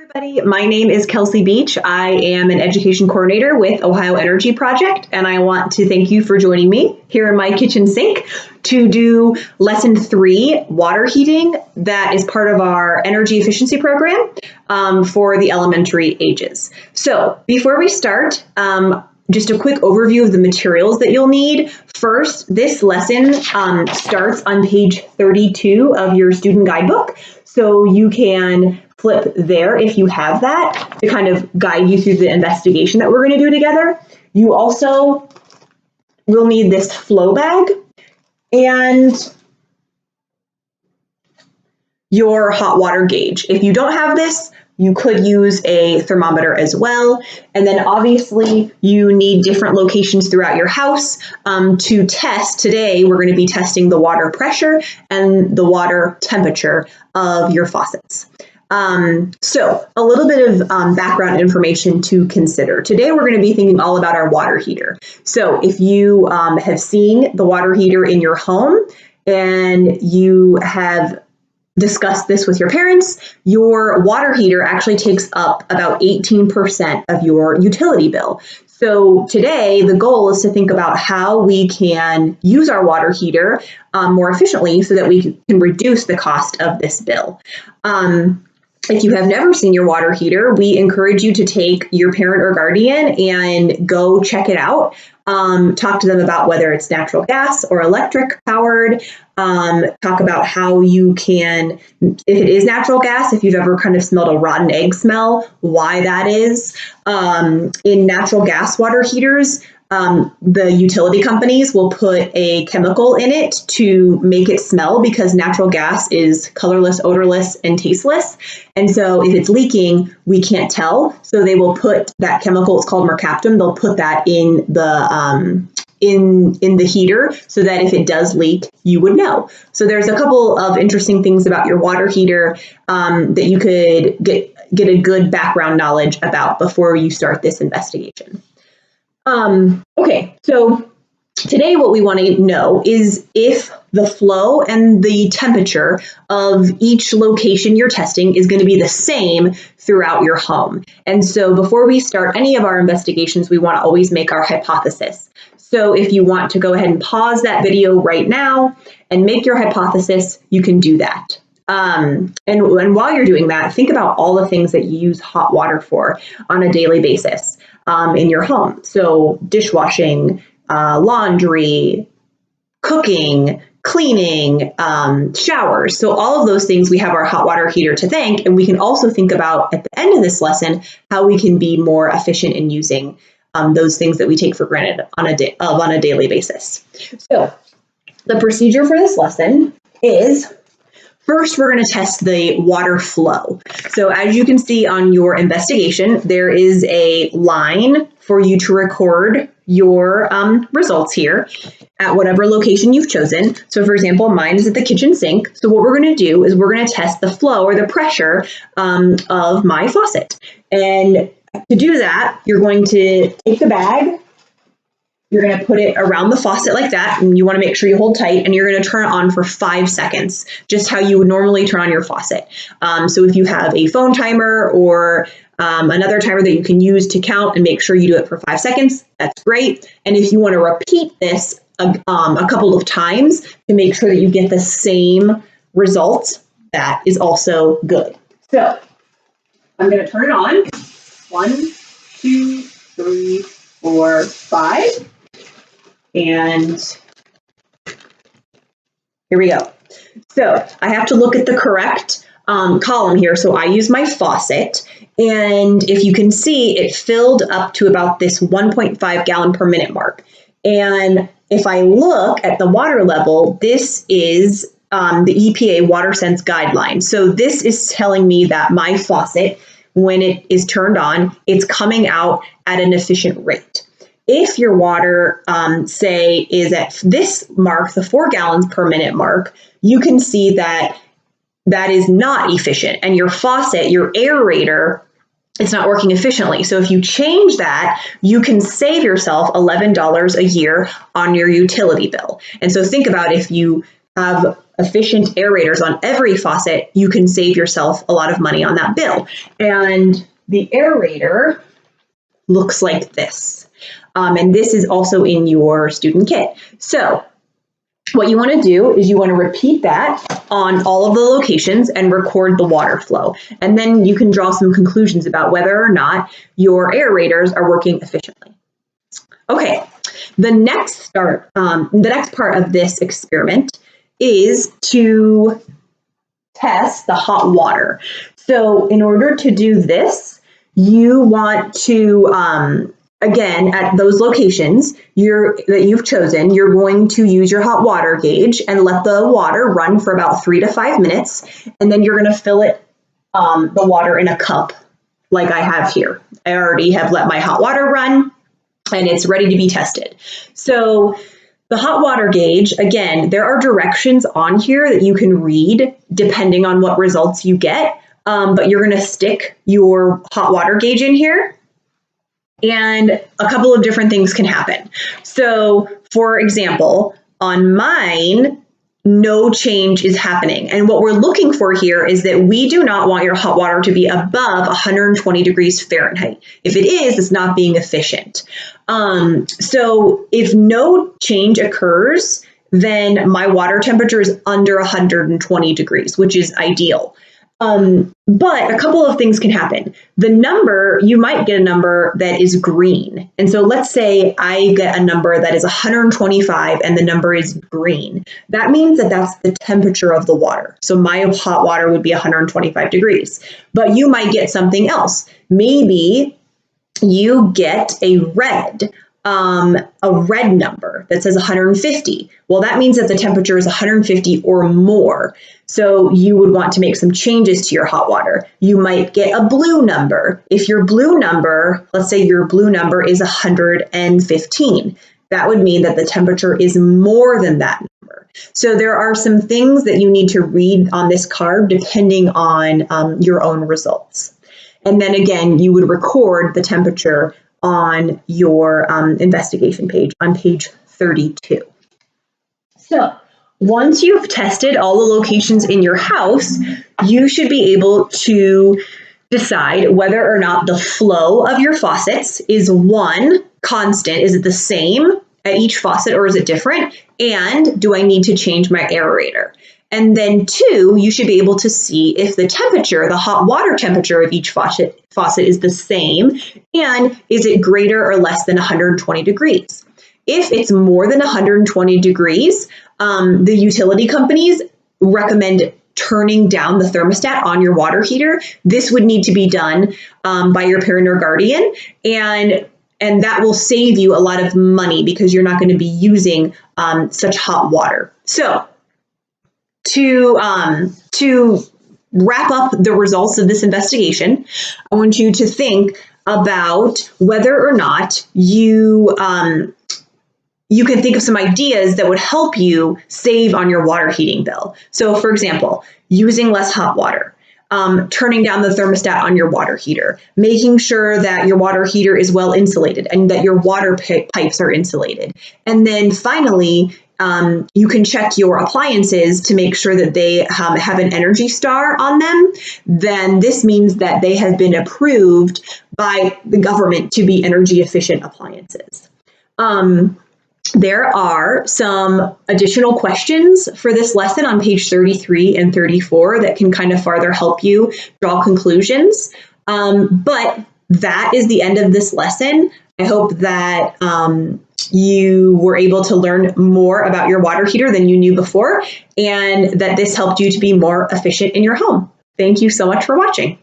Everybody, my name is Kelsey Beach. I am an education coordinator with Ohio Energy Project, and I want to thank you for joining me here in my kitchen sink to do lesson 3, water heating, that is part of our energy efficiency program for the elementary ages. So before we start, just a quick overview of the materials that you'll need. First, this lesson starts on page 32 of your student guidebook. So you can flip there if you have that to kind of guide you through the investigation that we're going to do together. You also will need this flow bag and your hot water gauge. If you don't have this, you could use a thermometer as well. And then obviously you need different locations throughout your house to test. Today, we're going to be testing the water pressure and the water temperature of your faucets. So a little bit of background information to consider. Today, we're going to be thinking all about our water heater. So if you have seen the water heater in your home and you have discuss this with your parents, your water heater actually takes up about 18% of your utility bill. So today, the goal is to think about how we can use our water heater more efficiently so that we can reduce the cost of this bill. If you have never seen your water heater, we encourage you to take your parent or guardian and go check it out. Talk to them about whether it's natural gas or electric powered. Talk about how you can, if it is natural gas, if you've ever kind of smelled a rotten egg smell, why that is. In natural gas water heaters, the utility companies will put a chemical in it to make it smell because natural gas is colorless, odorless, and tasteless. And so if it's leaking, we can't tell. So they will put that chemical, it's called mercaptan, they'll put that in the in the heater so that if it does leak, you would know. So there's a couple of interesting things about your water heater that you could get a good background knowledge about before you start this investigation. Okay, so today what we want to know is if the flow and the temperature of each location you're testing is going to be the same throughout your home. And so before we start any of our investigations, we want to always make our hypothesis. So if you want to go ahead and pause that video right now and make your hypothesis, you can do that. And while you're doing that, think about all the things that you use hot water for on a daily basis in your home. So dishwashing, laundry, cooking, cleaning, showers. So all of those things, we have our hot water heater to thank. And we can also think about at the end of this lesson, how we can be more efficient in using those things that we take for granted on a daily basis. So the procedure for this lesson is, first, we're going to test the water flow. So as you can see on your investigation, there is a line for you to record your results here at whatever location you've chosen. So for example, mine is at the kitchen sink. So what we're going to do is we're going to test the flow or the pressure of my faucet. And to do that, you're going to take the bag, you're going to put it around the faucet like that, and you want to make sure you hold tight, and you're going to turn it on for 5 seconds, just how you would normally turn on your faucet. So if you have a phone timer or another timer that you can use to count and make sure you do it for 5 seconds, that's great. And if you want to repeat this a couple of times to make sure that you get the same results, that is also good. So I'm going to turn it on. 1, 2, 3, 4, 5. And here we go. So I have to look at the correct column here. So I use my faucet, and if you can see, it filled up to about this 1.5 gallon per minute mark. And if I look at the water level, this is the EPA WaterSense guideline. So this is telling me that my faucet, when it is turned on, it's coming out at an efficient rate. If your water, say, is at this mark, the 4 gallons per minute mark, you can see that that is not efficient. And your faucet, your aerator, it's not working efficiently. So if you change that, you can save yourself $11 a year on your utility bill. And so think about if you have efficient aerators on every faucet, you can save yourself a lot of money on that bill. And the aerator looks like this. And this is also in your student kit. So what you want to do is you want to repeat that on all of the locations and record the water flow. And then you can draw some conclusions about whether or not your aerators are working efficiently. Okay, the next part of this experiment is to test the hot water. So in order to do this, you want to, again, at those locations that you've chosen, you're going to use your hot water gauge and let the water run for about 3 to 5 minutes. And then you're going to fill it, the water in a cup like I have here. I already have let my hot water run and it's ready to be tested. So the hot water gauge, again, there are directions on here that you can read depending on what results you get, but you're going to stick your hot water gauge in here and a couple of different things can happen. So for example, on mine, no change is happening. And what we're looking for here is that we do not want your hot water to be above 120 degrees Fahrenheit. If it is, it's not being efficient. So if no change occurs, then my water temperature is under 120 degrees, which is ideal. But a couple of things can happen. You might get a number that is green. And so let's say I get a number that is 125 and the number is green. That means that that's the temperature of the water. So my hot water would be 125 degrees. But you might get something else. Maybe you get a red number that says 150. Well, that means that the temperature is 150 or more. So you would want to make some changes to your hot water. You might get a blue number. If your blue number, let's say your blue number is 115, that would mean that the temperature is more than that number. So there are some things that you need to read on this card depending on your own results. And then again, you would record the temperature on your investigation page on page 32. So once you've tested all the locations in your house, you should be able to decide whether or not the flow of your faucets is one, constant, is it the same at each faucet or is it different? And do I need to change my aerator? And then two, you should be able to see if the temperature, the hot water temperature of each faucet is the same, and is it greater or less than 120 degrees. If it's more than 120 degrees, the utility companies recommend turning down the thermostat on your water heater. This would need to be done by your parent or guardian, and that will save you a lot of money because you're not going to be using such hot water. So to wrap up the results of this investigation, I want you to think about whether or not you can think of some ideas that would help you save on your water heating bill. So for example, using less hot water, turning down the thermostat on your water heater, making sure that your water heater is well insulated and that your water pipes are insulated. And then finally, you can check your appliances to make sure that they have an Energy Star on them. Then this means that they have been approved by the government to be energy efficient appliances. There are some additional questions for this lesson on page 33 and 34 that can kind of farther help you draw conclusions. But that is the end of this lesson. I hope that you were able to learn more about your water heater than you knew before, and that this helped you to be more efficient in your home. Thank you so much for watching.